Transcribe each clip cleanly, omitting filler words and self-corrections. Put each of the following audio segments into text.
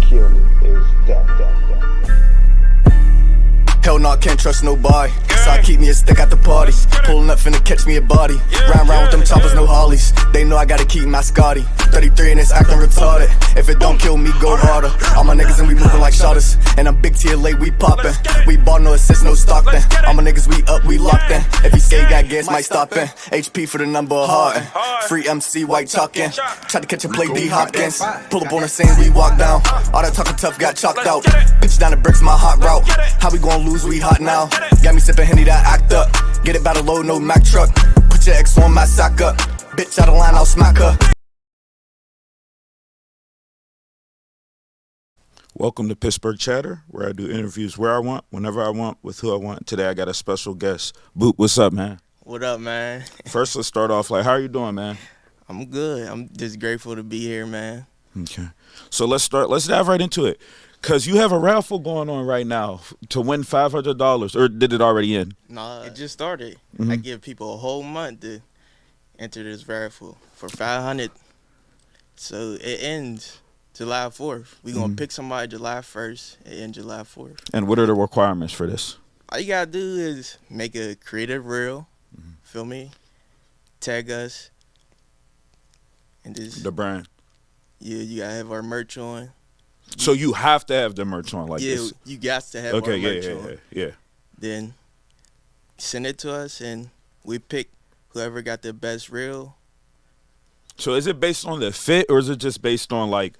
kill me is death. Hell no, I can't trust nobody. So I keep me a stick at the party. Pulling up finna catch me a body. Round with them choppers, no Harleys. They know I gotta keep my Scotty. 33 and it's acting retarded. If it don't kill me, go harder. All my niggas and we moving like shotters. And I'm big tier late, we poppin'. We bought no assist, no Stockton. All my niggas, we up, we locked in. If he say he got gas, might stop in. HP for the number of heart. Free MC, white chalkin'. Tried to catch a play, D Hopkins. Pull up on the scene, we walk down. All that talking tough got chalked out. Pitch down the bricks, my hot route. How we gon' lose? We hot now. Got me sippin' Henny, that act up. Get it by the load, no Mack truck. Put your ex on my sack up. Bitch out of line, I'll smack her. Welcome to Pittsburgh Chatter, where I do interviews where I want, whenever I want, with who I want. Today I got a special guest. Boot, what's up, man? What up, man? First, let's start off like, how are you doing, man? I'm good. I'm just grateful to be here, man. Okay. So let's dive right into it. Because you have a raffle going on right now to win $500, or did it already end? Nah, it just started. I give people a whole month to enter this raffle for $500. So it ends July 4th. We're going to pick somebody July 1st and end July 4th. And what are the requirements for this? All you got to do is make a creative reel, feel me? Tag us. And just, The brand. yeah, you got to have our merch on. So you have to have the merch on like this? Yeah, you got to have our merch on. Yeah. Then send it to us, and we pick whoever got the best reel. So is it based on the fit, or is it just based on like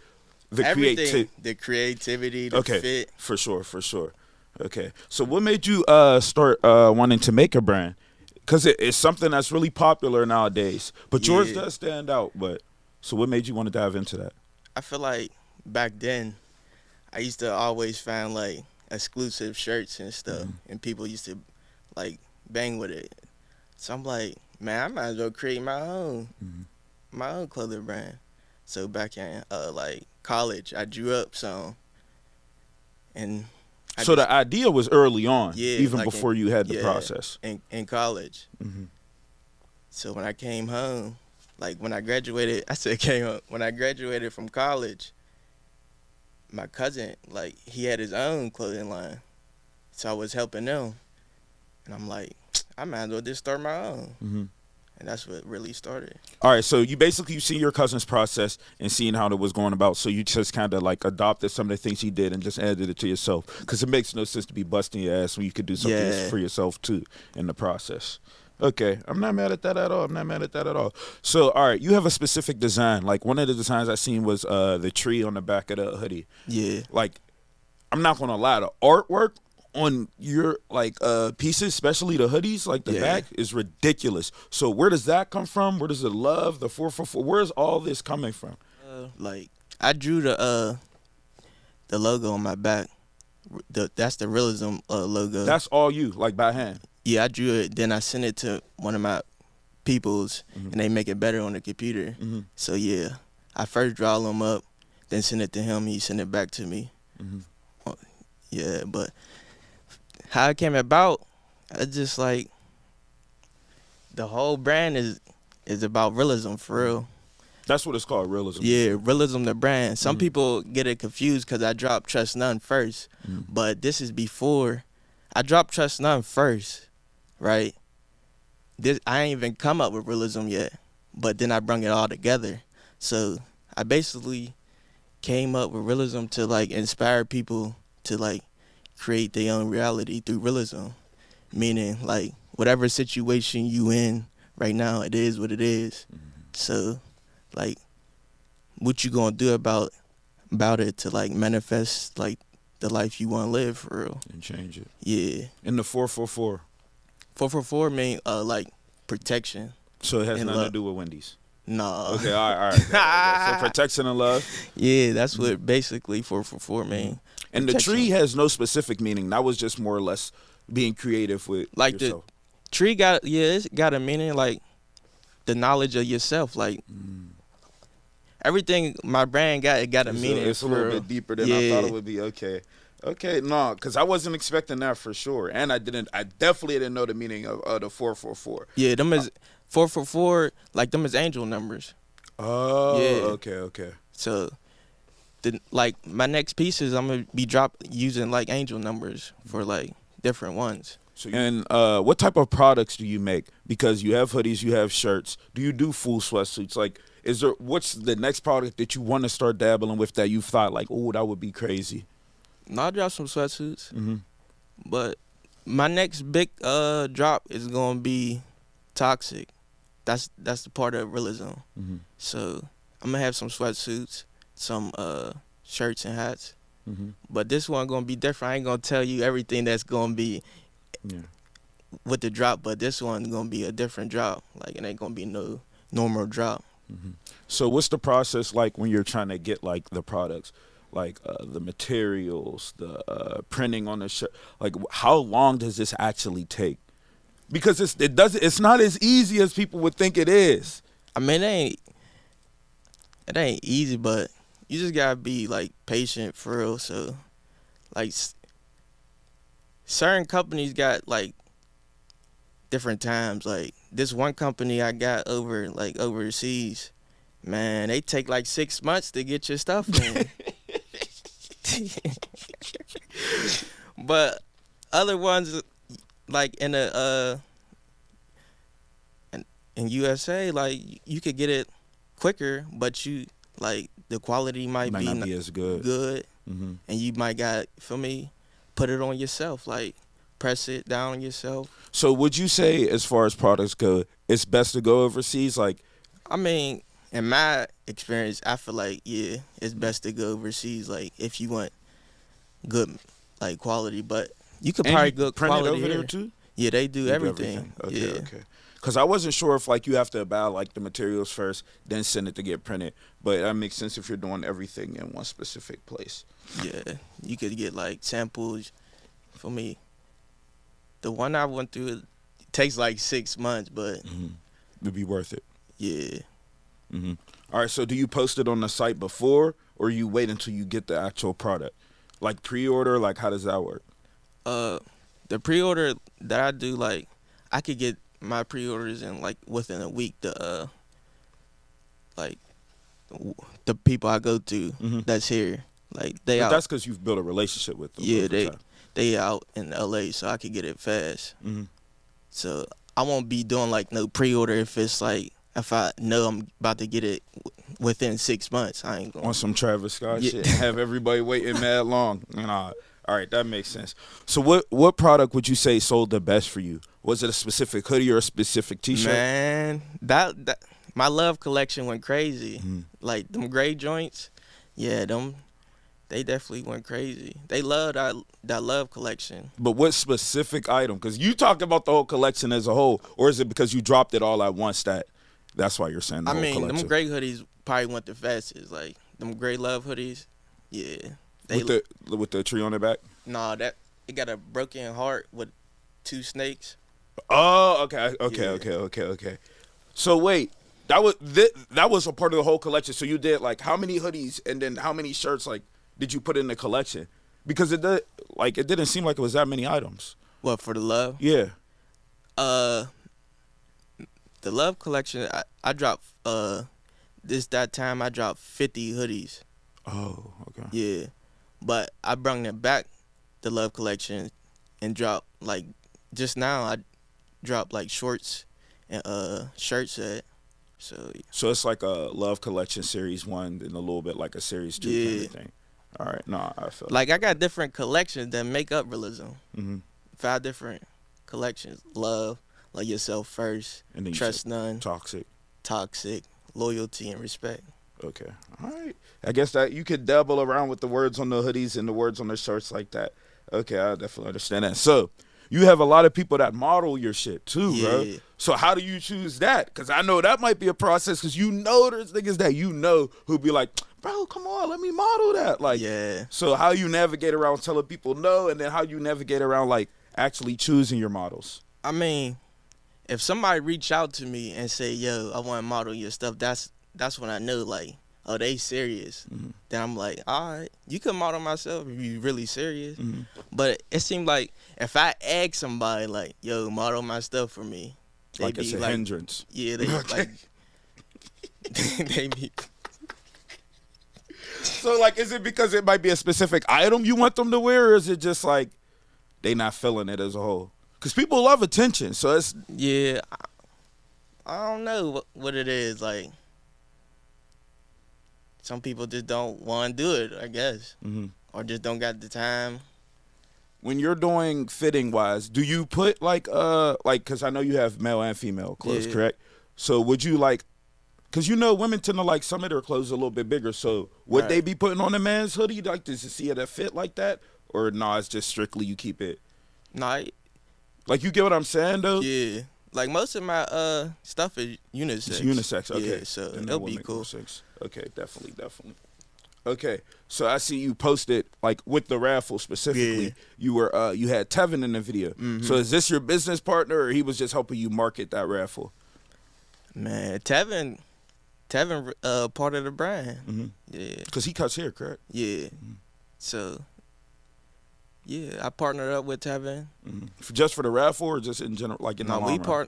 the creativity? The creativity, the fit. For sure. Okay. So what made you start wanting to make a brand? Because it's something that's really popular nowadays. But yours does stand out. But so what made you want to dive into that? I feel like back then, I used to always find like exclusive shirts and stuff, and people used to like bang with it. So I'm like, man, I might as well create my own clothing brand. So back in like college, I drew up some, and so the idea was early on, even like before you had the process. In college. So when I came home, like when I graduated, when I graduated from college, my cousin, like, he had his own clothing line. So I was helping them. And I'm like, I might as well just start my own. And that's what really started. All right, so you see your cousin's process and seeing how it was going about. So you just kind of like adopted some of the things he did and just added it to yourself. Because it makes no sense to be busting your ass when you could do something for yourself too in the process. Okay, I'm not mad at that at all. So, all right, you have a specific design. Like, one of the designs I seen was the tree on the back of the hoodie. Yeah. Like, I'm not going to lie, the artwork on your, like, pieces, especially the hoodies, like the back, is ridiculous. So, where does that come from? Where does the love, the 444, where's all this coming from? Like, I drew the logo on my back. That's the Realism logo. That's all you, like, by hand? Yeah, I drew it. Then I sent it to one of my peoples, and they make it better on the computer. So, yeah, I first draw them up, then send it to him. He sent it back to me. Yeah, but how it came about, it's just like the whole brand is about realism, for real. That's what it's called, realism. Yeah, Realism, the brand. Some people get it confused because I dropped Trust None first, but this is before. I dropped Trust None first. Right, I ain't even come up with realism yet, but then I brung it all together. So I basically came up with realism to like inspire people to like create their own reality through realism, meaning like whatever situation you in right now, it is what it is. So like, what you gonna do about it to like manifest like the life you want to live for real and change it? Yeah. And the 444. 444 mean like protection. So it has nothing love. to do with Wendy's? No. Okay, all right. So protection and love? Yeah, that's what basically 444 mean. And protection. The tree has no specific meaning. That was just more or less being creative with like yourself. The tree it's got a meaning like the knowledge of yourself. Like everything my brand got a meaning. It's a little bit deeper than I thought it would be. Okay, no, because I wasn't expecting that for sure, and I definitely didn't know the meaning of the 444. Yeah, them is 444. Like them is angel numbers. Oh, yeah. Okay. So my next pieces, I'm gonna be using like angel numbers for like different ones. And what type of products do you make? Because you have hoodies, you have shirts. Do you do full sweatsuits? Like, what's the next product that you want to start dabbling with that you thought like, oh, that would be crazy? No, I drop some sweatsuits, but my next big drop is gonna be toxic. That's the part of realism. So I'm gonna have some sweatsuits, some shirts and hats. But this one gonna be different. I ain't gonna tell you everything that's gonna be with the drop, but this one's gonna be a different drop. Like, it ain't gonna be no normal drop. So what's the process like when you're trying to get like the products, like the materials, the printing on the shirt? Like, how long does this actually take? Because it's not as easy as people would think it is. I mean, it ain't easy, but you just gotta be like patient for real. So, like, certain companies got like different times. Like, this one company I got overseas, man, they take like 6 months to get your stuff in. But other ones, like in USA, like, you could get it quicker, but the quality might not be as good. And you might put it on yourself, like press it down on yourself. So would you say, as far as products go, it's best to go overseas? Like, I mean, in my experience, I feel like, yeah, it's best to go overseas, like, if you want good, like, quality. But you could probably good print quality it over here. there too? Yeah, they do everything. Okay. Because I wasn't sure if like you have to buy like the materials first, then send it to get printed. But that makes sense if you're doing everything in one specific place. Yeah, you could get like samples. For me, the one I went through, it takes like 6 months, but it'd be worth it. Yeah. All right. So do you post it on the site before, or you wait until you get the actual product, like pre-order? Like, how does that work? The pre-order that I do, like, I could get my pre-orders in like within a week. The people I go to that's here, like, they out. That's because you've built a relationship with them. Yeah, they out in LA, so I could get it fast. So I won't be doing like no pre-order if I know I'm about to get it within 6 months. I ain't going on some Travis Scott shit and have everybody waiting mad long. All right, that makes sense. So what product would you say sold the best for you? Was it a specific hoodie or a specific T-shirt? Man, that my Love collection went crazy. Like, them gray joints, yeah, they definitely went crazy. They loved that Love collection. But what specific item? Because you talked about the whole collection as a whole, or is it because you dropped it all at once that's why you're saying the whole collection? Them gray hoodies probably went the fastest. Like, them gray Love hoodies, yeah. With the tree on the back? Nah, it got a broken heart with 2 snakes. Oh, okay. So wait, that was a part of the whole collection. So you did like how many hoodies and then how many shirts like did you put in the collection? Because it didn't seem like it was that many items. What, for the Love? Yeah. The Love collection, I dropped that time I dropped 50 hoodies. Oh, okay. Yeah. But I brought it back, the Love collection, and dropped, like, just now I dropped like shorts and shirt set. So it's like a Love collection series 1 and a little bit like a series 2 kind of thing. All right, no, I feel like I got different collections that make up realism. 5 different collections. Love, Love Yourself First, and then Trust None, Toxic, Loyalty, and Respect. Okay, all right. I guess that you could dabble around with the words on the hoodies and the words on the shirts like that. Okay, I definitely understand that. So you have a lot of people that model your shit too, bro. So how do you choose that? Because I know that might be a process because there's niggas that who be like, bro, come on, let me model that. Like, so how you navigate around telling people no, and then how you navigate around like actually choosing your models? I mean, if somebody reach out to me and say, yo, I want to model your stuff, that's when I know, like, oh, they serious. Then I'm like, all right, you can model myself if you really serious. But it seemed like if I ask somebody, like, yo, model my stuff for me, like it's a hindrance. Yeah, they like, they be. So, like, is it because it might be a specific item you want them to wear, or is it just like they not feeling it as a whole? Because people love attention, so it's Yeah, I don't know what it is. Like, some people just don't want to do it, I guess, or just don't got the time. when you're doing fitting wise, do you put like because I know you have male and female clothes, correct? So would you like, because women tend to like some of their clothes a little bit bigger, so would they be putting on a man's hoodie like to see it fit like that, or no, it's just strictly you keep it? Nah, Like, you get what I'm saying though? yeah. Like, most of my stuff is unisex. It's unisex, okay. Yeah, so Then it'll that would be make cool. more sense. Okay, definitely. Okay, so I see you posted, like, with the raffle specifically, you were you had Tevin in the video. So is this your business partner, or he was just helping you market that raffle? Man, Tevin, part of the brand. Yeah, Because he cuts hair, correct? yeah. So, yeah, I partnered up with Tevin. Just for the raffle, or just in general, like in the long run?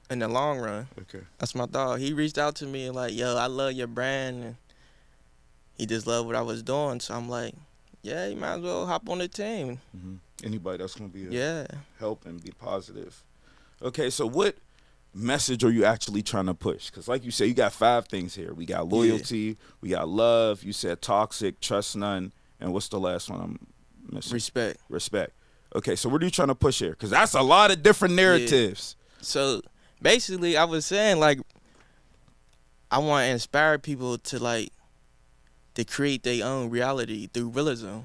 In the long run. Okay. That's my dog. He reached out to me and like, yo, I love your brand, and he just loved what I was doing. So I'm like, yeah, you might as well hop on the team. Anybody that's going to be help and be positive. Okay, so what message are you actually trying to push? Because like you said, you got 5 things here. We got loyalty, we got love, you said toxic, trust none, and what's the last one I'm missing? Respect. Okay, so what are you trying to push here? Because that's a lot of different narratives. So basically, I was saying, like, I want to inspire people to, like, to create their own reality through realism.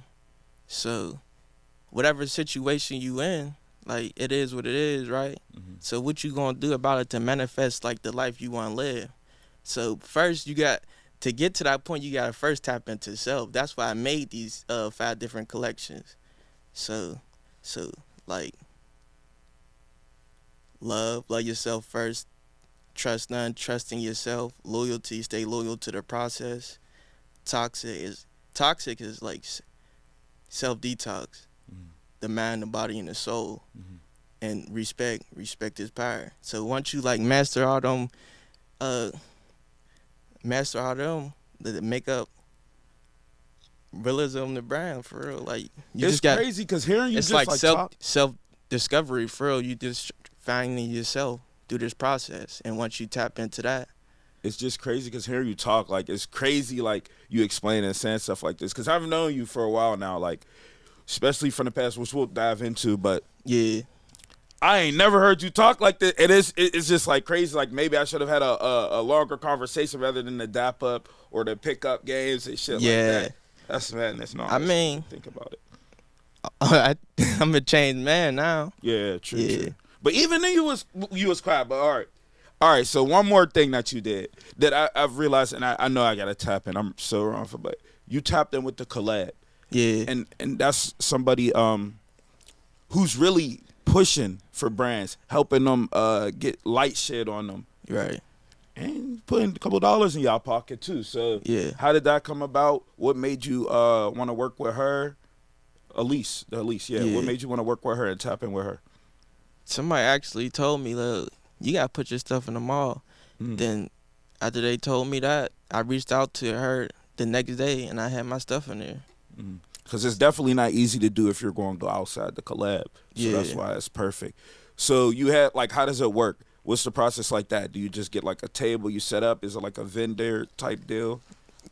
So whatever situation you in, like, it is what it is, right? So what you gonna do about it to manifest, like, the life you want to live? So first, you got to get to that point. You gotta first tap into self. That's why I made these 5 different collections. So like, love yourself first. Trust none, trust in yourself. Loyalty, stay loyal to the process. Toxic is like self detox, the mind, the body, and the soul. And respect is power. So once you like master all them, the makeup, realism, the brand, for real. Like, It's crazy because hearing you it's just like self discovery, for real. You just finding yourself through this process, and once you tap into that, it's just crazy because hearing you talk, like, it's crazy, like, you explain and saying stuff like this. Because I've known you for a while now, like, especially from the past, which we'll dive into, but yeah, I ain't never heard you talk like this. It's just, like, crazy. Like, maybe I should have had a longer conversation rather than the dap up or the pick up games and shit like that. That's madness. No, I mean, think about it. I'm a changed man now. Yeah, true. But even then, you was quiet. But all right. So one more thing that you did that I've realized, and I know I gotta tap in. I'm so wrong for, but you tapped in with the collab. Yeah. And that's somebody who's really pushing for brands, helping them get light shit on them. Right. And putting a couple dollars in y'all pocket too. So yeah, how did that come about? What made you want to work with her? Elise. What made you want to work with her and tap in with her? Somebody actually told me, look, you gotta put your stuff in the mall. Then after they told me that, I reached out to her the next day and I had my stuff in there. Because it's definitely not easy to do if you're going to go outside the collab. So that's why it's perfect. So you had, like, how does it work? What's the process like that? Do you just get like a table you set up? Is it like a vendor type deal?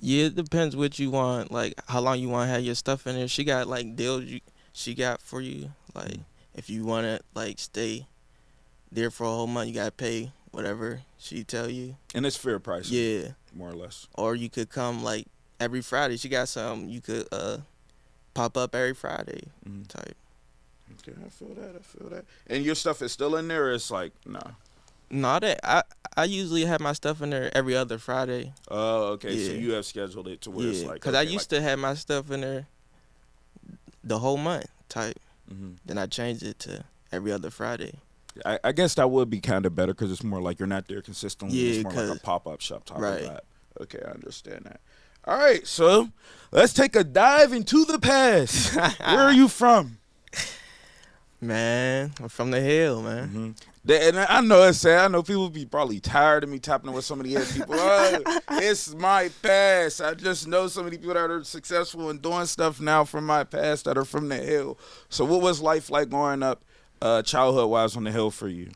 Yeah, it depends what you want, like how long you want to have your stuff in there. She got like deals she got for you. Like if you want to like stay there for a whole month, you got to pay whatever she tell you. And it's fair price. Yeah. More or less. Or you could come like every Friday. She got some you could pop up every Friday type. Okay, I feel that. And your stuff is still in there, or it's like, nah? No, I usually have my stuff in there every other Friday. Oh, okay. Yeah. So you have scheduled it to where it's like, because I used to have my stuff in there the whole month type. Then I changed it to every other Friday. I guess that would be kind of better because it's more like you're not there consistently. Yeah, it's more like a pop-up shop type right. of vibe. Okay, I understand that. All right, so let's take a dive into the past. Where are you from? Man, I'm from the hill, man. Mm-hmm. And I know it's sad. I know people be probably tired of me tapping in with some of the other people. Oh, it's my past. I just know so many people that are successful and doing stuff now from my past that are from the hill. So what was life like growing up, childhood-wise on the hill for you?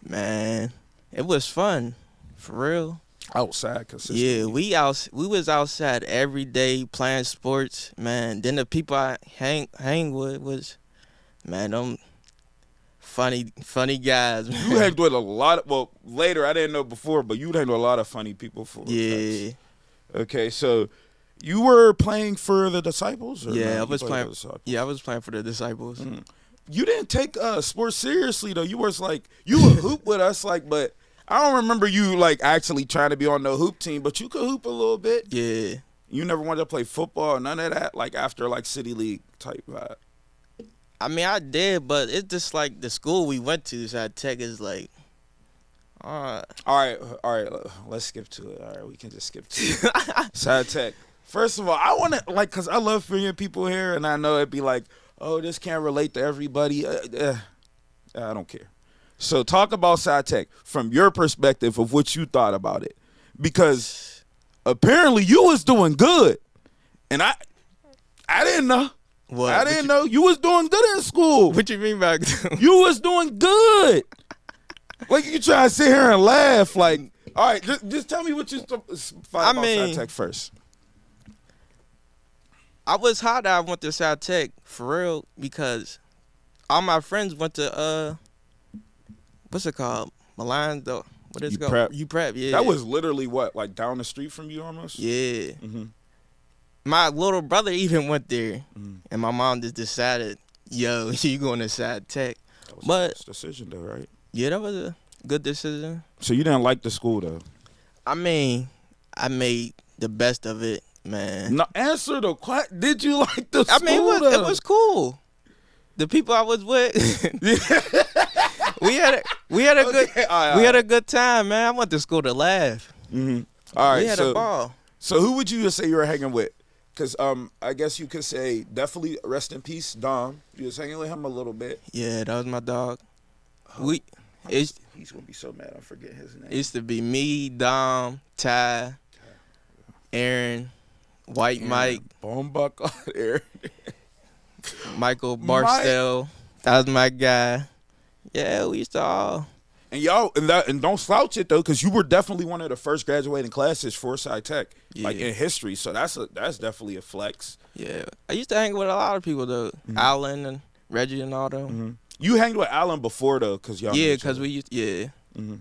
Man, it was fun, for real. Outside consistently. Yeah, we was outside every day playing sports, man. Then the people I hang with was, man, them funny guys, man. You hanged with a lot of, well, later, I didn't know before, but you hanged with a lot of funny people for Yeah. Okay, so you were playing for the Disciples? Or Yeah, no? I was playing. Yeah, I was playing for the Disciples. Mm. You didn't take sports seriously though. You was like, you would hoop with us, like, but I don't remember you like actually trying to be on the hoop team, but you could hoop a little bit. Yeah. You never wanted to play football or none of that, like after like city league type vibe. I mean, I did, but it's just like the school we went to, Side Tech, is like, All right. Let's skip to it. All right, we can just skip to it. Side Tech. First of all, I want to like, cause I love bringing people here, and I know it'd be like, oh, this can't relate to everybody. I don't care. So talk about Side Tech from your perspective of what you thought about it, because apparently you was doing good, and I didn't know. what? I didn't know you was doing good in school. What you mean by You was doing good. Like you try to sit here and laugh. Like, all right, just tell me what you thought about Side Tech first. I was hot that I went to South Tech for real because all my friends went to what's it called? Milan though. What is it called? UPrep, yeah. That was literally what, like down the street from you almost? Yeah. Mm-hmm. My little brother even went there, Mm. and my mom just decided, yo, you going to South Tech. That was But a nice decision though, right? yeah, that was a good decision. So you didn't like the school though? I mean, I made the best of it, man. No, answer the question. Did you like the school? I mean, it was cool. The people I was with, we had a good we had a good time, man. I went to school to laugh. Mm-hmm. All right, We had a ball. So who would you say you were hanging with? Because I guess you could say definitely rest in peace, Dom. You was hanging with him a little bit. Yeah, that was my dog. He's gonna be so mad I forget his name. It used to be me, Dom, Ty, Aaron, White Mike, Bonebuck, Aaron. Michael Barstow. That was my guy. Yeah, we used to all. And y'all, and don't slouch it though, because you were definitely one of the first graduating classes for Sci Tech, like in history. So that's definitely a flex. Yeah, I used to hang with a lot of people though, Alan and Reggie and all them. Mm-hmm. You hanged with Alan before though, because y'all. Yeah, because we used. Yeah. Mm-hmm.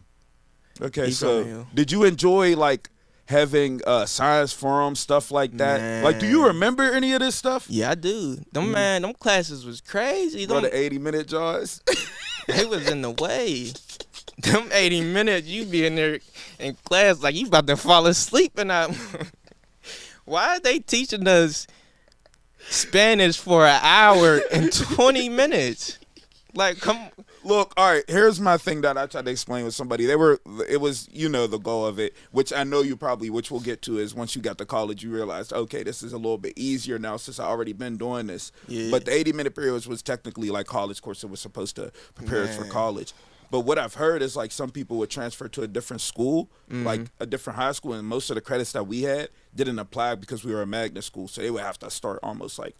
Okay, He's so from here. did you enjoy like having science forums, stuff like that? Man. Like, do you remember any of this stuff? Yeah, I do. Them them classes was crazy. Bro, Them, the 80-minute jaws. they was in the way. Them 80 minutes, you be in there in class like you about to fall asleep and why are they teaching us Spanish for an hour and 20 minutes? Like, come. Look, all right, here's my thing that I tried to explain with somebody. It was, the goal of it, which I know which we'll get to, is once you got to college, you realized, okay, this is a little bit easier now since I already been doing this. Yeah. But the 80-minute periods was technically like college course. It was supposed to prepare us for college. But what I've heard is like some people would transfer to a different school, like a different high school, and most of the credits that we had didn't apply because we were a magnet school. So they would have to start almost like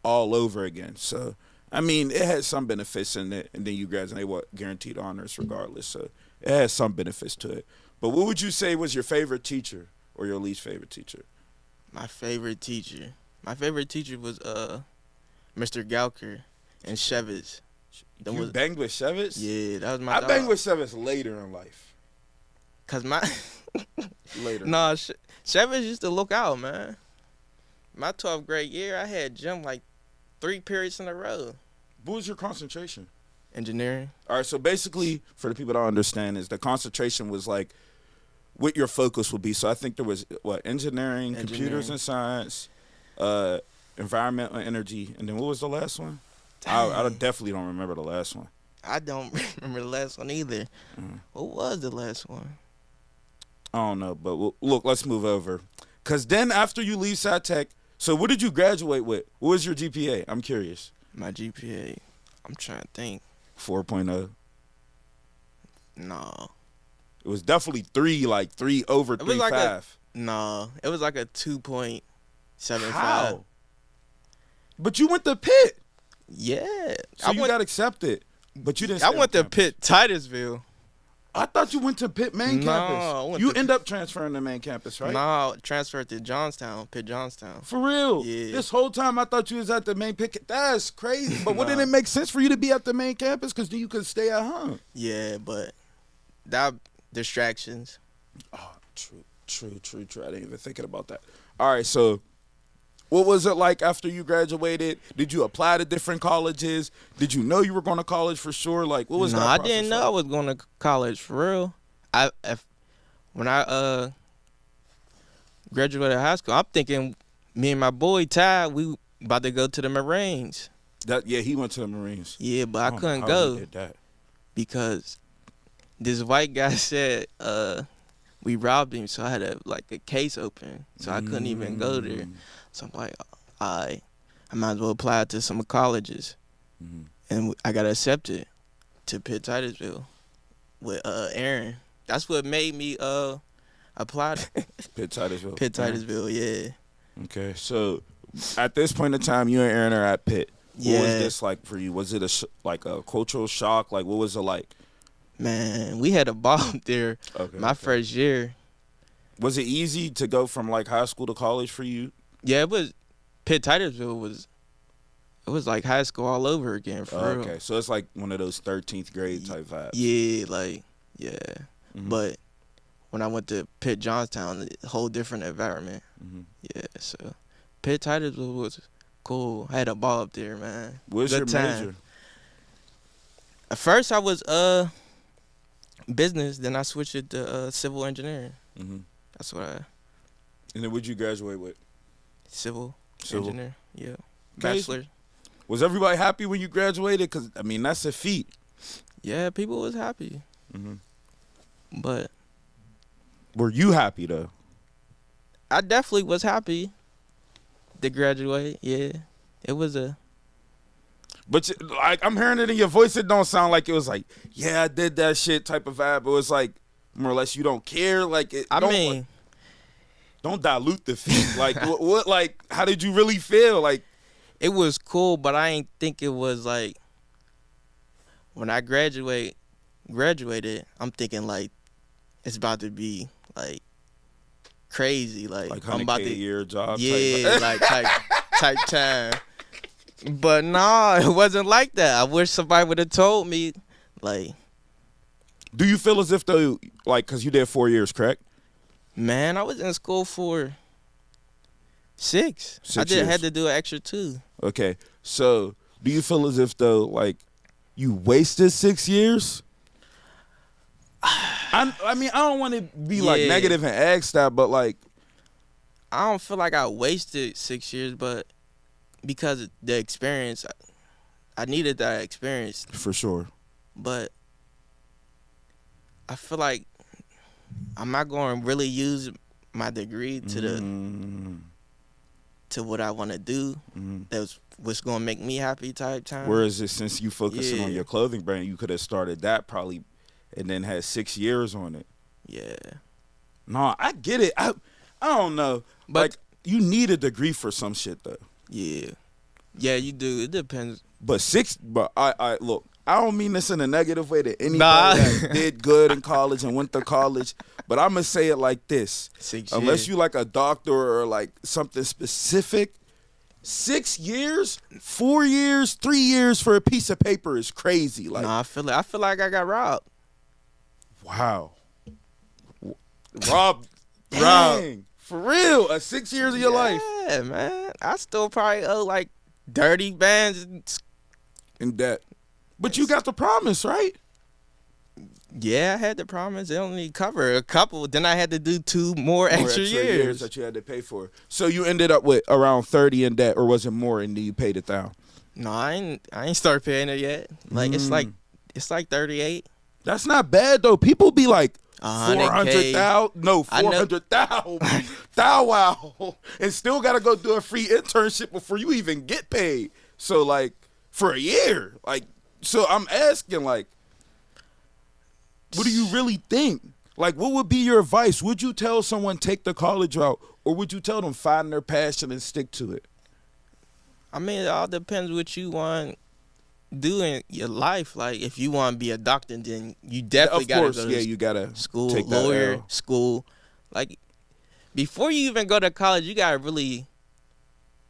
all over again. So, I mean, it had some benefits in it, and then you guys, and they were guaranteed honors regardless. So it has some benefits to it. But what would you say was your favorite teacher or your least favorite teacher? My favorite teacher was Mr. Gauker and Chevitz. You banged with Chevitz? Yeah, that was my I dog. banged with Chevitz later in life. Cause my Later. nah, Chevitz used to look out, man. My 12th grade year, I had gym like 3 periods in a row. What was your concentration? Engineering. All right, so basically, for the people that don't understand, is the concentration was like what your focus would be. So I think there was, engineering, computers and science, environmental energy, and then what was the last one? I definitely don't remember the last one. I don't remember the last one either. What was the last one? I don't know, but look, let's move over. Because then after you leave Sci Tech, so what did you graduate with? What was your GPA? I'm curious. My GPA. I'm trying to think. 4.0. No. It was definitely 3, like 3 over It was 3.5. like no. It was like a 2.75. How? But you went to Pitt. Yeah. So you got accepted. But you didn't stay I on went to campus. Pitt Titusville. I thought you went to Pitt main No, I campus. went You to- end up transferring to main campus, right? No, transferred to Johnstown, Pitt Johnstown. For real? Yeah. This whole time I thought you was at the main Pitt. That's crazy. But wouldn't Nah. it make sense for you to be at the main campus? Because then you could stay at home. Yeah, but that distractions. Oh, true. I didn't even thinking about that. All right, so what was it like after you graduated? Did you apply to different colleges? Did you know you were going to college for sure? Like, what was that I process didn't know like? I was going to college for real. When I graduated high school, I'm thinking me and my boy Ty, we about to go to the Marines. Yeah, he went to the Marines. Yeah, but I couldn't How go he did that? because this white guy said we robbed him, so I had a case open, so I couldn't even go there. So I'm like, I might as well apply to some colleges, and I got accepted to Pitt Titusville with Aaron. That's what made me apply to Pitt Titusville. Pitt Titusville. Yeah. Okay, so at this point in time, you and Aaron are at Pitt. What was Yeah. this like for you? Was it like a cultural shock? Like, what was it like? Man, we had a ball there Okay, my first year. Was it easy to go from like high school to college for you? Yeah, it was Pitt Titusville was like high school all over again for real. Okay, so it's like one of those 13th grade type vibes. Yeah. Mhm. But when I went to Pitt Johnstown, a whole different environment. Mhm. Yeah, so Pitt Titusville was cool. I had a ball up there, man. What's Good your time. major? At first I was business, then I switched it to civil engineering. Mm-hmm. That's what I And then what'd you graduate with? civil Civil. engineer. Yeah. Okay. Bachelor. Was everybody happy when you graduated? Because, I mean, that's a feat. Yeah, people was happy. Mm-hmm. But Were you happy, though? I definitely was happy to graduate. Yeah. It was a But, like, I'm hearing it in your voice. It don't sound like it was like, yeah, I did that shit type of vibe. But it's like, more or less, you don't care. Like, don't dilute the feat. Like, what, like, how did you really feel? Like, it was cool, but I ain't think it was like when I graduated, I'm thinking like it's about to be like crazy. Like I'm about $100K to a year job. yeah, type. like type time. But nah, it wasn't like that. I wish somebody would have told me. Like, Do you feel as if though, like, because you did 4 years, correct? man, I was in school for 6. 6 I years. had to do an extra 2. Okay, so do you feel as if though, like, you wasted 6 years? I mean, I don't want to be like Yeah. negative and ask that, but like, I don't feel like I wasted 6 years, but because of the experience, I needed that experience. for sure. But I feel like I'm not going to really use my degree to to what I want to do. That's what's going to make me happy type time. Whereas since you focusing on Yeah. your clothing brand, you could have started that probably, and then had 6 years on it. Yeah. No, I get it. I don't know, But- like, you need a degree for some shit though. Yeah. Yeah, you do. It depends. But I look, I don't mean this in a negative way to anybody Nah. that did good in college and went to college, but I'm gonna say it like this: 6 unless years. you like a doctor or like something specific, 6 years, 4 years, 3 years for a piece of paper is crazy. Like, I feel like I got robbed. wow, Rob, dang, for real, 6 years of your life Yeah, man. I still probably owe like 30 bands. in debt, but you got the promise, right? Yeah, I had the promise. They only cover a couple. Then I had to do 2 more extra years. that you had to pay for. So you ended up with around 30 in debt, or was it more? And then you paid it down. No, I ain't start paying it yet. Like it's like 38. That's not bad though. People be like 100K. 400,000, no I know. 400,000, thou wow, and still gotta go do a free internship before you even get paid. So like, for a year. Like, so I'm asking, like, what do you really think? Like, what would be your advice? Would you tell someone take the college route, or would you tell them find their passion and stick to it? I mean, it all depends what you want to do in your life. Like, if you want to be a doctor, then you definitely got to go to you gotta school, take that lawyer, L. school. Like, before you even go to college, you got to really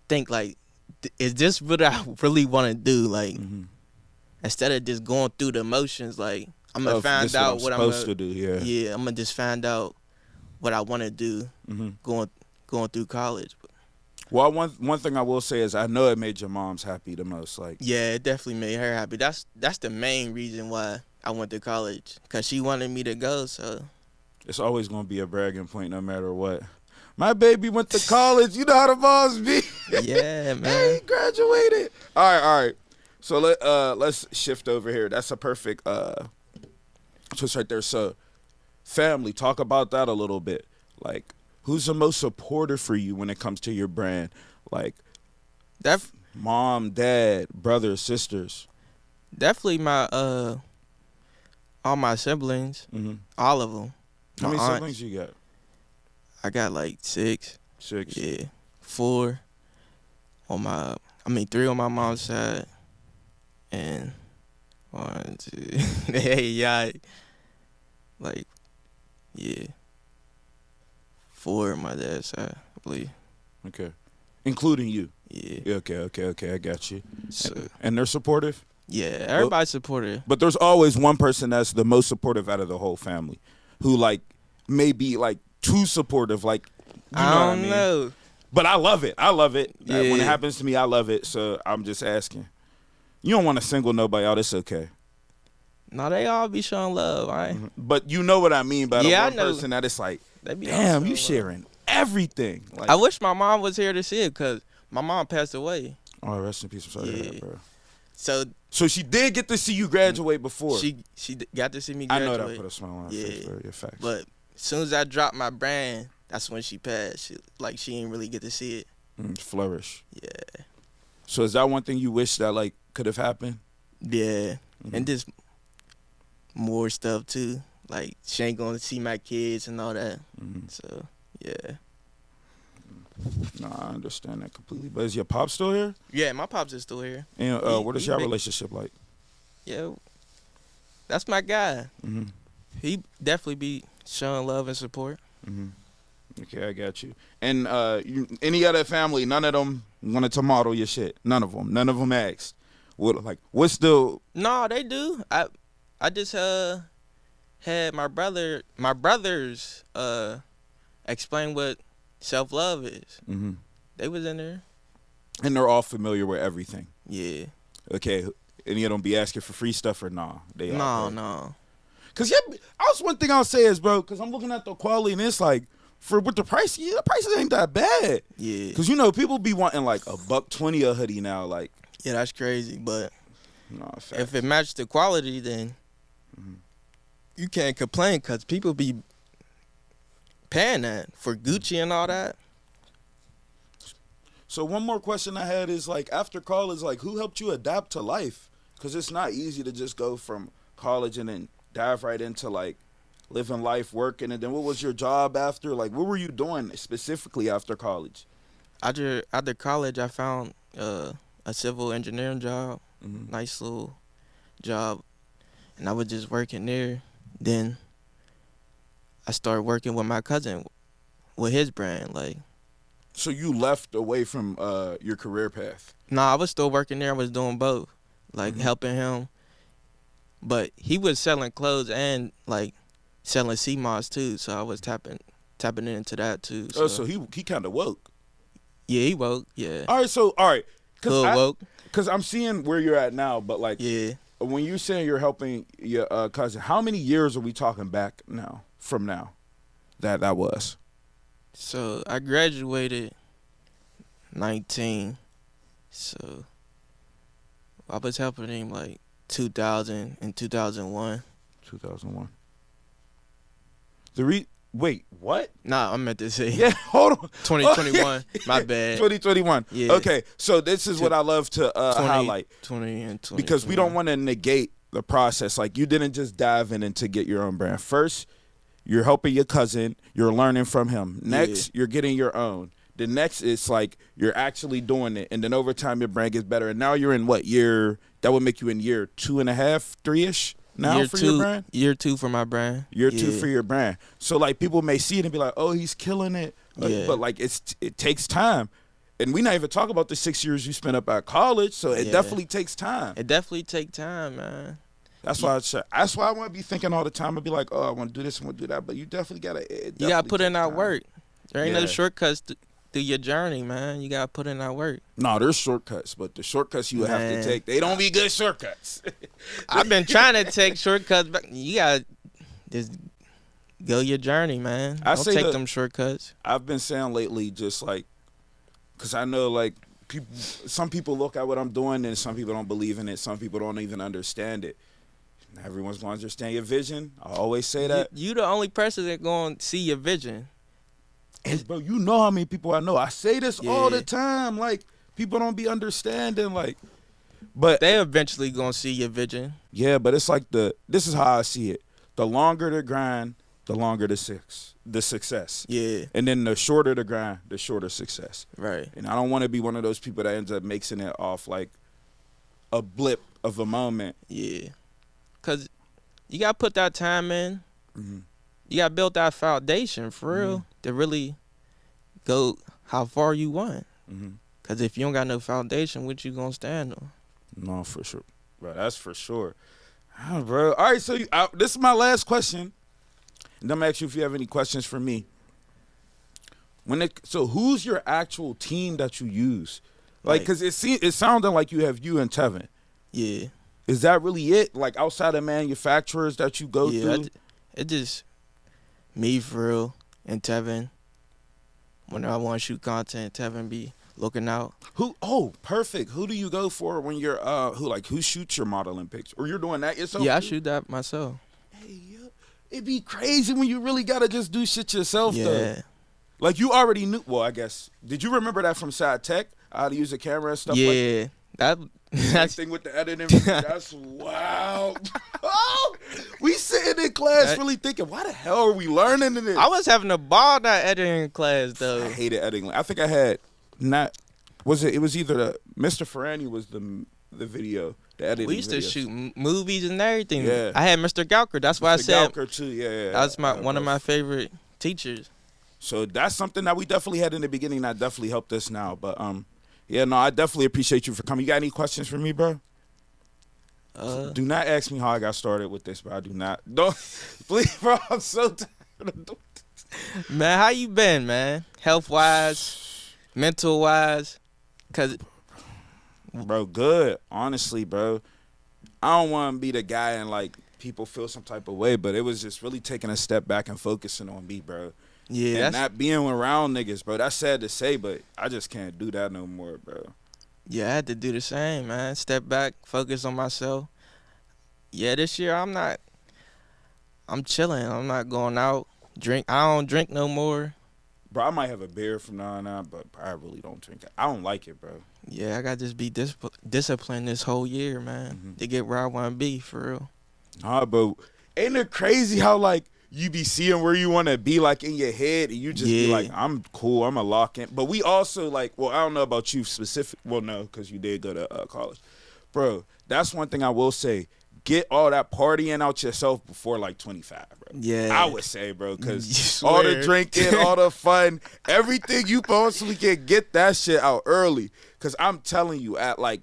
think, like, is this what I really want to do? Like, instead of just going through the emotions, like, I'm going to find out what I'm supposed to do, Yeah, I'm going to just find out what I want to do going through college. Well, one thing I will say is I know it made your mom's happy the most. Like, yeah, it definitely made her happy. That's the main reason why I went to college, because she wanted me to go, so. It's always going to be a bragging point no matter what. My baby went to college. You know how the moms be. Yeah, man. Hey, he graduated. All right. So let's shift over here. That's a perfect twist right there. So, family, talk about that a little bit. Like, who's the most supportive for you when it comes to your brand? Like, mom, dad, brothers, sisters. Definitely my all my siblings, all of them. How many siblings you got? I got like 6. 6. Yeah, 4 on my. 3 on my mom's side, and 1, 2. Hey, yeah, like, yeah, 4 on my dad's side, I believe. Okay, including you. Yeah. Okay. I got you. So, and they're supportive. Yeah, everybody's supportive. But there's always one person that's the most supportive out of the whole family, who like may be like too supportive. Like, I don't know. But I love it. Yeah. When it happens to me, I love it. So I'm just asking. You don't want to single nobody out. It's okay. No, they all be showing love, all right? But you know what I mean by the Yeah, one I know. person that it's like, They be damn, all you showing sharing everything. Like, I wish my mom was here to see it, because my mom passed away. oh, rest in peace. I'm sorry to hear that, bro. So she did get to see you graduate before. she got to see me graduate. I know that put a smile on her face, bro. Your facts. But as soon as I dropped my brand, that's when she passed. She didn't really get to see it. Flourish. Yeah. So is that one thing you wish that like could have happened? Yeah. And just more stuff too. Like, she ain't going to see my kids and all that. So, yeah. No, I understand that completely. But is your pop still here? Yeah, my pops is still here. And what is your relationship like? Yeah. That's my guy. He definitely be showing love and support. Okay, I got you. And any other family, none of them wanted to model your shit. None of them asked. What's the? No, they do. I just had my brothers explain what self-love is. They was in there. And they're all familiar with everything. Yeah. Okay. Any of them be asking for free stuff or nah? They all No. Cause that's one thing I'll say is, bro, cause I'm looking at the quality and it's like, with the price, the prices ain't that bad. Yeah. Cause people be wanting like $120 a hoodie now, like. Yeah, that's crazy. But Nah, if it matched the quality, then you can't complain, cause people be paying that for Gucci and all that. So one more question I had is like, after college, like, who helped you adapt to life? Cause it's not easy to just go from college and then dive right into like living life, working, and then what was your job after? Like, what were you doing specifically after college? After college, I found a civil engineering job, nice little job, and I was just working there. Then I started working with my cousin, with his brand. Like, so you left away from your career path? I was still working there. I was doing both, like helping him, but he was selling clothes and like selling CMOS too. So I was tapping into that too. So, so he kind of woke. Yeah, he woke. Yeah. All right. Woke. Cause I'm seeing where you're at now, but like, yeah. When you're saying you're helping your cousin, how many years are we talking back now? From now, that was. So I graduated 19. So I was helping him like 2000 and 2001. 2001. Wait, what? Nah, I meant to say. Yeah, hold on. 2021. My bad. 2021. Yeah. Okay, so this is what I love to highlight. 20 and 20. Because we don't want to negate the process. Like, you didn't just dive in and to get your own brand. First, you're helping your cousin. You're learning from him. Next, you're getting your own. The next is like you're actually doing it. And then over time, your brand gets better. And now you're in what year? That would make you in year 2.5, 3-ish now year for two, your brand? Year 2 for my brand. Year 2 for your brand. So, like, people may see it and be like, oh, he's killing it. But like, it takes time. And we not even talk about the 6 years you spent up at college. So it definitely takes time. It definitely takes time, man. That's why I want to be thinking all the time. I'd be like, oh, I want to do this, I want to do that. But you definitely got to. You got to put in that work. There ain't no Yeah. shortcuts through your journey, man. You got to put in that work. No, there's shortcuts, but the shortcuts you have to take, they don't be good shortcuts. I've been trying to take shortcuts, but you got to just go your journey, man. Don't take them shortcuts. I've been saying lately, just like, because I know, like, some people look at what I'm doing and some people don't believe in it. Some people don't even understand it. Everyone's going to understand your vision. I always say that. You the only person that going to see your vision. And, bro, you know how many people I know. I say this all the time. Like, people don't be understanding. Like, but they eventually going to see your vision. Yeah, but it's like this is how I see it. The longer the grind, the longer the success. Yeah. And then the shorter the grind, the shorter success. Right. And I don't want to be one of those people that ends up mixing it off like a blip of a moment. Yeah. Because you got to put that time in. Mm-hmm. You got to build that foundation for real to really go how far you want. Because if you don't got no foundation, what you going to stand on? No, for sure. Bro, that's for sure. Bro. All right, so this is my last question. And I'm going to ask you if you have any questions for me. So who's your actual team that you use? Like, because it sounded like you have you and Tevin. Yeah. Is that really it? Like, outside of manufacturers that you go through? It just me for real and Tevin. When I want to shoot content, Tevin be looking out. Perfect. Who do you go for when you're who shoots your modeling pics? Or you're doing that yourself? Yeah, too? I shoot that myself. Hey, it'd be crazy when you really gotta just do shit yourself though. Yeah. Like, you already knew. Well, I guess. Did you remember that from Side Tech? How to use a camera and stuff like that? That's thing with the editing. That's wild. We sitting in class really thinking, why the hell are we learning this? I was having a ball that editing class though. I hated editing. I think I had it was either Mr. Ferrani was the video, the editing. We used to videos. shoot movies and everything. Yeah. I had Mr. Gauker. That's why I said Gauker too. Yeah. that's one of my favorite teachers. So that's something that we definitely had in the beginning that definitely helped us now. But yeah, no, I definitely appreciate you for coming. You got any questions for me, bro? Do not ask me how I got started with this, bro. I do not. Don't please, bro. I'm so tired of doing this. Man, how you been, man? Health wise, mental wise, cause bro, good. Honestly, bro, I don't want to be the guy and like people feel some type of way, but it was just really taking a step back and focusing on me, bro. Yeah, and not being around niggas, bro. That's sad to say, but I just can't do that no more, bro. Yeah, I had to do the same, man. Step back, focus on myself. Yeah, this year I'm chilling. I'm not going out. I don't drink no more. Bro, I might have a beer from now on, but I really don't drink it. I don't like it, bro. Yeah, I got to just be disciplined this whole year, man, to get where I want to be, for real. Nah, bro. Ain't it crazy how, like, you be seeing where you want to be, like, in your head, and you just be like, I'm cool, I'm a lock in. But we also, like, well, I don't know about you specific. Well, no, because you did go to college. Bro, that's one thing I will say. Get all that partying out yourself before, like, 25, bro. Yeah. I would say, bro, because all the drinking, all the fun, everything you possibly can, get that shit out early. Because I'm telling you, at, like,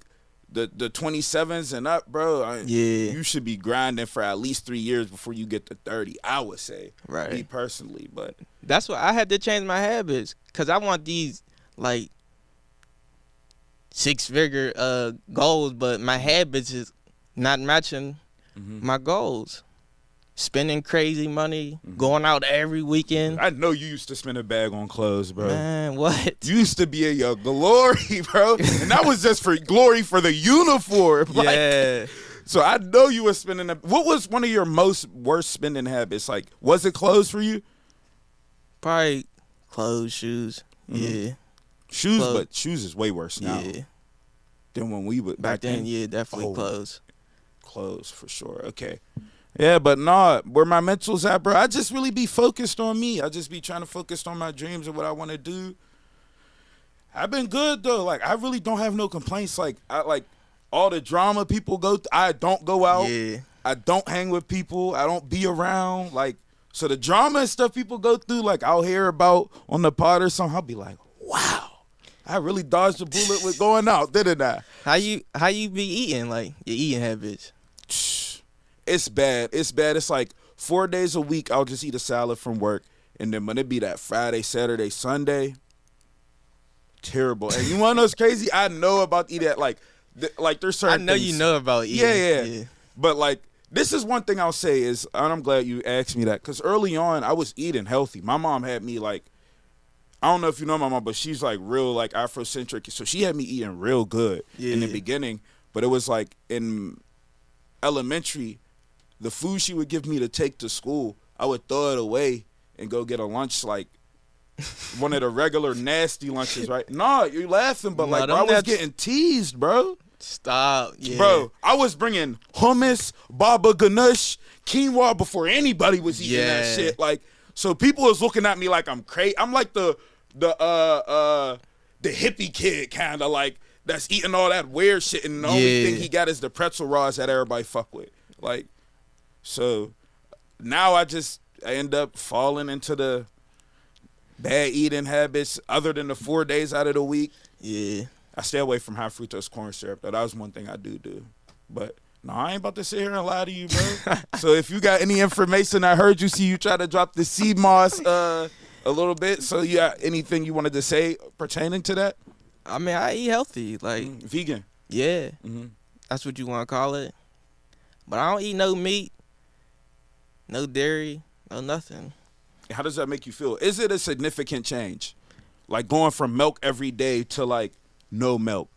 the 27s and up, bro, you should be grinding for at least 3 years before you get to 30, I would say. Right. Me personally, but. That's why I had to change my habits, because I want these, like, 6-figure goals, but my habits is not matching my goals. Spending crazy money, going out every weekend. I know you used to spend a bag on clothes, bro. Man, what? You used to be in your glory, bro. And that was just for glory for the uniform. Yeah. Like, so I know you were spending what was one of your worst spending habits? Like, was it clothes for you? Probably clothes, shoes. Yeah. Shoes, Clothes. but shoes is way worse now Yeah. than when we would Back then, yeah, definitely Oh. clothes. Clothes for sure. Okay. Yeah, but nah, where my mental's at, bro, I just really be focused on me. I just be trying to focus on my dreams and what I want to do. I've been good though. Like I really don't have no complaints. Like I like all the drama people go I don't go out. Yeah. I don't hang with people. I don't be around. Like so the drama and stuff people go through, like I'll hear about on the pod or something, I'll be like, wow. I really dodged a bullet with going out, didn't I? How you be eating? Like your eating habits? It's bad. It's bad. It's like 4 days a week I'll just eat a salad from work. And then when it be that Friday, Saturday, Sunday, terrible. And you want to know what's crazy? I know about eating at like there's certain I know things. you know about eating. Yeah. But like this is one thing I'll say is, and I'm glad you asked me that, because early on I was eating healthy. My mom had me like, I don't know if you know my mom, but she's like real like Afrocentric. So she had me eating real good in the beginning. But it was like in elementary, the food she would give me to take to school, I would throw it away and go get a lunch like one of the regular nasty lunches, right? Nah, you're laughing, but like bro, I was getting teased, bro. Stop. Yeah. Bro, I was bringing hummus, baba ganoush, quinoa before anybody was eating that shit. Like, so people was looking at me like I'm crazy. I'm like the hippie kid kind of like that's eating all that weird shit, and the only thing he got is the pretzel rods that everybody fuck with. Like, so now I end up falling into the bad eating habits. Other than the 4 days out of the week, I stay away from high fructose corn syrup. That was one thing I do. But no, I ain't about to sit here and lie to you, bro. So if you got any information, I heard you try to drop the sea moss a little bit. So you got anything you wanted to say pertaining to that? I mean, I eat healthy, like vegan. Yeah, that's what you want to call it. But I don't eat no meat, no dairy, no nothing. How does that make you feel? Is it a significant change, like going from milk every day to like no milk?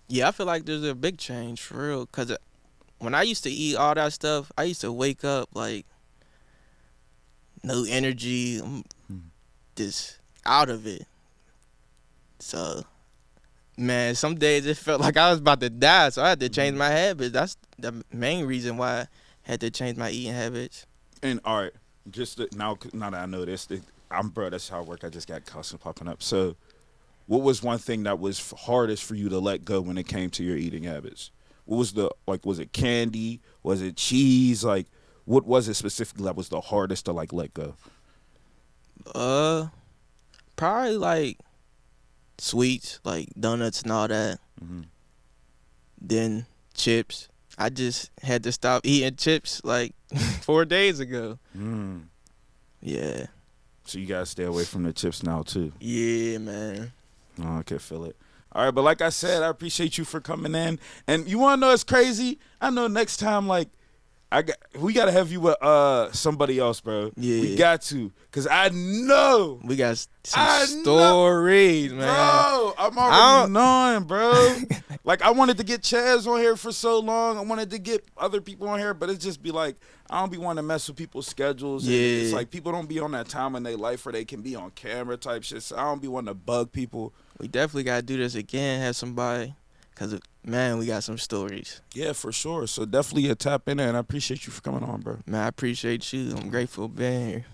Yeah, I feel like there's a big change for real. Cause when I used to eat all that stuff, I used to wake up like no energy, just out of it. So, man, some days it felt like I was about to die, so I had to change my habits. That's the main reason why I had to change my eating habits. And all right, now that I know this, bro, that's how I work. I just got cussing popping up. So, what was one thing that was hardest for you to let go when it came to your eating habits? What was was it candy? Was it cheese? Like, what was it specifically that was the hardest to like let go? Probably like sweets, like donuts and all that. Then chips. I just had to stop eating chips like 4 days ago. Yeah. So you gotta stay away from the chips now too. Yeah, man. Oh, I can feel it. All right, but like I said, I appreciate you for coming in. And you want to know it's crazy? I know next time, like, we got to have you with somebody else, bro. Yeah. We got to. Because I know. We got some stories, man. Bro, I'm already knowing, bro. Like, I wanted to get Chaz on here for so long. I wanted to get other people on here, but it just be like, I don't be wanting to mess with people's schedules. Yeah. And it's like people don't be on that time in their life where they can be on camera type shit. So I don't be wanting to bug people. We definitely got to do this again, have somebody, because, man, we got some stories. Yeah, for sure. So definitely tap in there, and I appreciate you for coming on, bro. Man, I appreciate you. I'm grateful for being here.